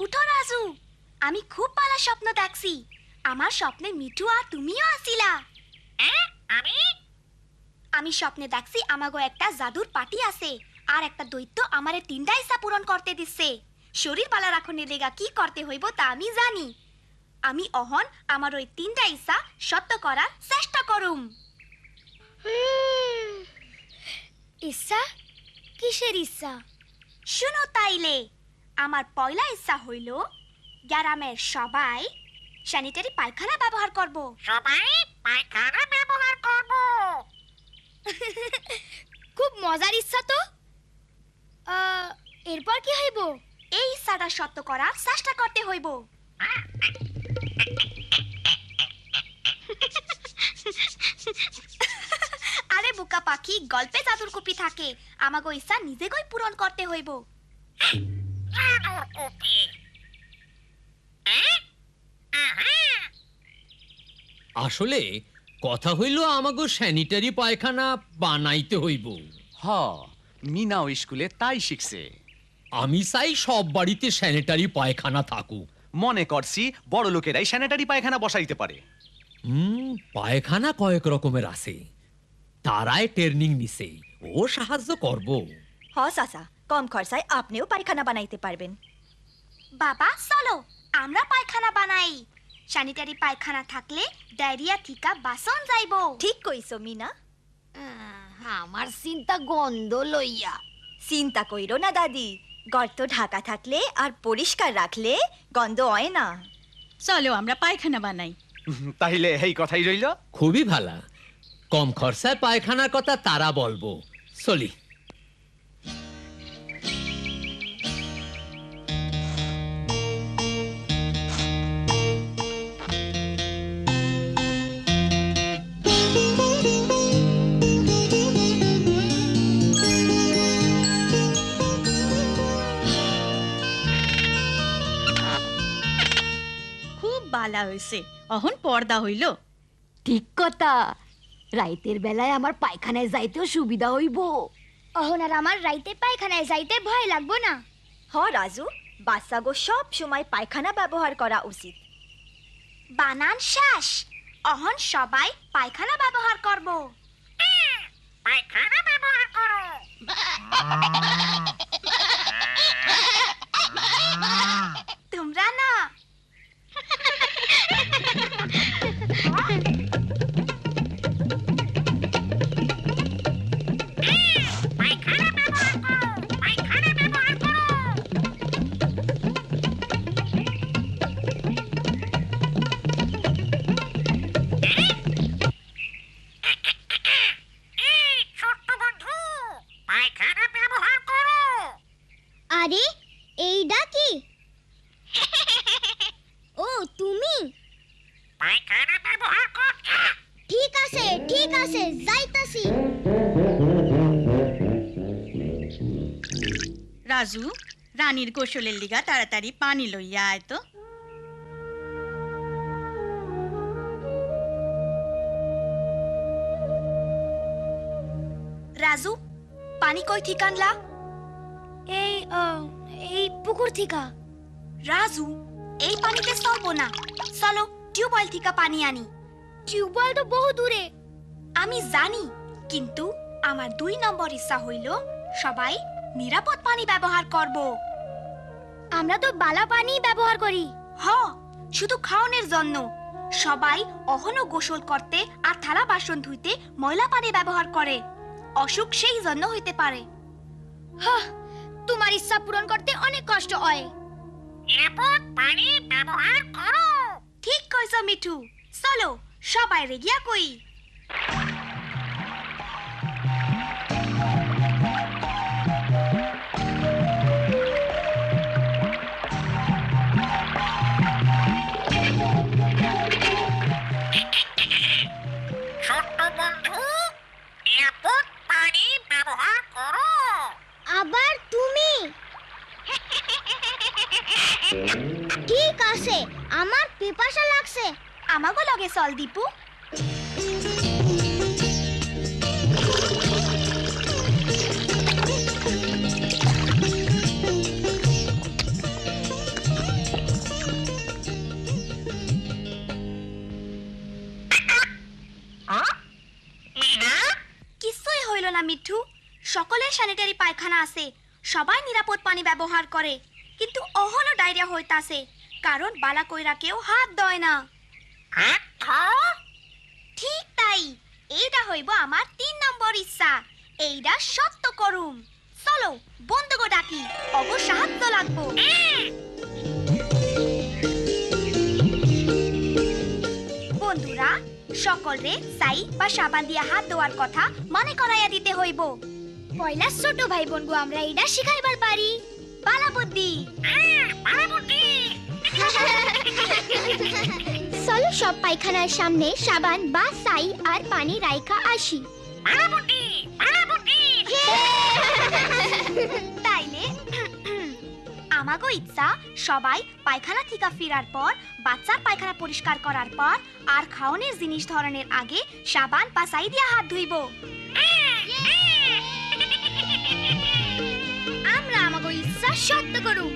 উঠো রাজু, আমি খুব ভালো স্বপ্ন দেখছি। আমার স্বপ্নে মিঠু আর তুমিও আসিলা। আমি স্বপ্নে দেখছি আমাগো একটা জাদুর পার্টি আছে, আর একটা দৈত্য আমারে 3টা ইচ্ছা পূরণ করতে দিচ্ছে। শরীর ভালো রাখনের লেগা কি করতে হইব তা আমি জানি। আমি অহন আমার ওই 3টা ইচ্ছা সত্য করার চেষ্টা করুম। ইচ্ছা? কিসের ইচ্ছা? শুনো তাইলে, আমার পয়লা ইচ্ছা হইল গ্রামের সবাই স্যানিটারি পায়খানা ব্যবহার করব। সবাই পায়খানা ব্যবহার করব। খুব মজার ইচ্ছা তো। এরপর কি হইব? এই ইচ্ছাটা সত্য করার চেষ্টা করতে হইব। আরে বোকা পাখি, গল্পে জাদুর কুপি থাকে, আমাগো ইচ্ছা নিজেকেই পূরণ করতে হইব। জাদুর কুপি। আসলে কথা হইল আমাগো স্যানিটারি পায়খানা বানাইতে হইব। হ, মিনাও স্কুলে তাই শিখছে। আমি চাই সব বাড়িতে স্যানিটারি পায়খানা থাকুক। মনে করছি বড় লোকেরাই স্যানিটারি পায়খানা বসাইতে পারে। পায়খানা কয়েক রকমের আছে, তারাই ট্রেনিং নিছে, ও সাহায্য করব। হ চাচা, কম খরচায় আপনিও পায়খানা বানাইতে পারবেন। বাবা চলো আমরা পায়খানা বানাই। স্যানিটারি পায়খানা থাকলে ডায়রিয়া থিকা বাসন যাইব। ঠিক কইছো মিনা। আমার চিন্তা গন্ধ লইয়া। চিন্তা কইরো না দাদি, গর্ত ঢাকা থাকলে আর পরিষ্কার রাখলে গন্ধ হয় না। চলো আমরা পায়খানা বানাই। তাইলে এই কথাই রইল। খুবই ভালা, কম খরচায় পায়খানার কথা তারা বলবো। চলি। খুব বালা হইছে, অহন পর্দা হইল। ঠিক কথা, রাইতের বেলায় আমার পায়খানায় যাইতেও সুবিধা হইব। অহন আর আমার রাইতে পায়খানায় যাইতে ভয় লাগবো না। হ রাজু, বাচ্চাগো সব সময় পায়খানা ব্যবহার করা উচিত। বানান শেষ, অহন সবাই পায়খানা ব্যবহার করব। পায়খানা ব্যবহার করো। তোমরা না। পায়খানা ব্যবহার করো। পায়খানা ব্যবহার করো। এই ছোট্ট বন্ধু, পায়খানা ব্যবহার করো। আরে এইটা কি? ও তুমি? পায়খানা ব্যবহার করছো। ঠিক আছে যাইতাছি। রাজু, রানীর গোসলের লিগা তাড়াতাড়ি পানি লইয়া আয় তো। রাজু, পানি কই থেকে আনলা? এই পুকুর থেকে। রাজু, এই পানিতে চলবো না, চলো টিউবওয়েল থেকে পানি আনি। টিউবওয়েল তো বহু দূরে। আমি জানি, কিন্তু আমার 2 নম্বর ইচ্ছা হইল সবাই নিরাপদ পানি ব্যবহার করব। আমরা তো বালা পানি ব্যবহার করি। হ, শুধু খাওয়ানোর জন্য। সবাই অহনো গোসল করতে আর থালা বাসন ধুইতে ময়লা পানি ব্যবহার করে, অসুখ সেই জন্য হইতে পারে। তোমার ইচ্ছা পূরণ করতে অনেক কষ্ট হয়। নিরাপদ পানি ব্যবহার করো। ঠিক কইছ মিঠু, চলো সবাই রেগিয়া কই। ছোট্ট বন্ধু, নিরাপদ পানি ব্যবহার করো। আবার তুমি? ঠিক আছে, আমার পিপাসা লাগছে। আমাগো লগে চল দীপু। না মিঠু, সকলের স্যানিটারি পায়খানা আছে, সবাই নিরাপদ পানি ব্যবহার করে, কিন্তু অহনো ডায়রিয়া হইতাছে কারণ বালা কইরা কেউ হাত দয় না। ঠিক তাই, এইটা হইব আমার 3 নম্বর ইচ্ছা। এইটা সত্য করুম। চলো বন্ধুগো ডাকি, অব সাহায্য লাগবো। বন্ধুরা, সকলরে ছাই বা সাবান দিয়া হাত ধোয়ার কথা মনে করাইয়া দিতে হইব। পয়লা ছোট ভাই বোনগো আমরা এইটা শিখাইবার পারি। পালা বুদ্ধি। চলো সব পায়খানার সামনে সাবান বা ছাই আর পানি রাইখা আসি। তাইলে আমাগো ইচ্ছা সবাই পায়খানা থেকে ফেরার পর বাচ্চার পায়খানা পরিষ্কার করার পর আর খাওয়ানোর জিনিস ধরনের আগে সাবান বা ছাই দিয়া হাত ধুইব। আমরা আমাগো ইচ্ছা সত্য করুম।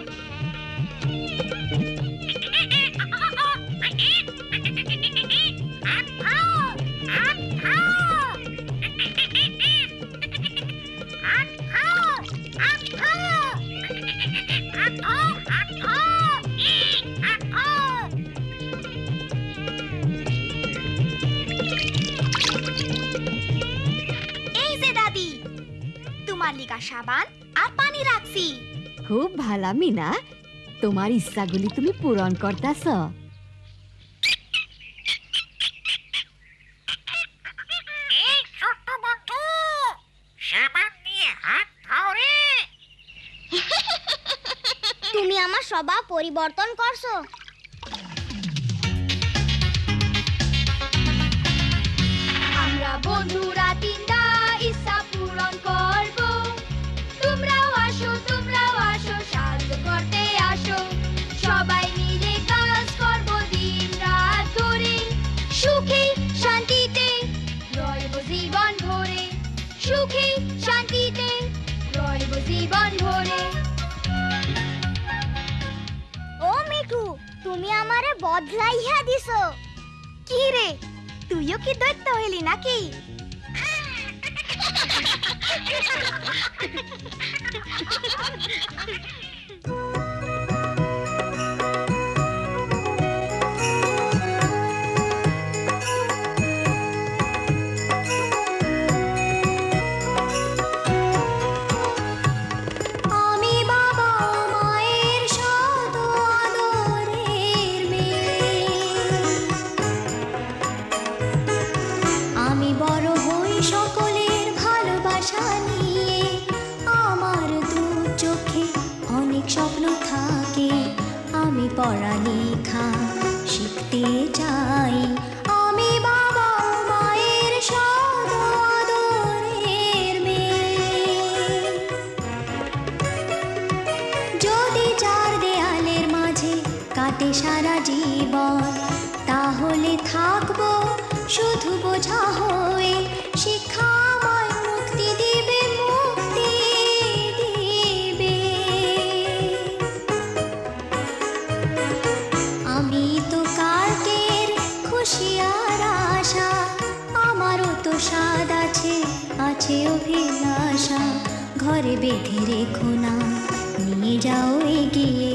এই যে দাদি, তোমার লিগা সাবান আর পানি রাখছি। খুব ভালা মিনা, তোমার ইচ্ছাগুলি তুমি পূরণ করতাছ। এই ছোট্ট বন্ধু, সাবান দিয়ে হাত ধোও রে। তুমি আমার স্বভাব পরিবর্তন করছো। আমরা বন্ধুরা তিনটা ইচ্ছা পূরণ করব। তোমরাও আসো সাহায্য করতে আসো। সবাই মিলে কাজ করব দিন রাত ধরে। সুখে শান্তিতে রইব জীবন ভরে। সুখে শান্তিতে রইব জীবন ভরে। ও মিঠু, তুমি আমারে বদলাইয়া দিছো। কি রে, তুইও কি দৈত্য হইলি নাকি? আমি বাবা মায়ের শত আদরের মেয়ে। আমি বড় হই সকলের ভালোবাসা নিয়ে। আমার দু চোখে অনেক স্বপ্ন থাকে। আমি পড়ালেখা শিখতে চাই। আমি বাবা মায়ের শত আদরের মেয়ে। যদি চার দেয়ালের মাঝে কাটে সারা জীবন, তাহলে থাকবো শুধু বোঝা হয়ে। শিক্ষা আমায় মুক্তি দিবে, মুক্তি দিবে। আমি তো কালকের খুশি আর আশা। আমারও তো স্বাদ আছে, আছে অভিলাষা। ঘরে বেঁধে রেখো না, নিয়ে যাও এগিয়ে।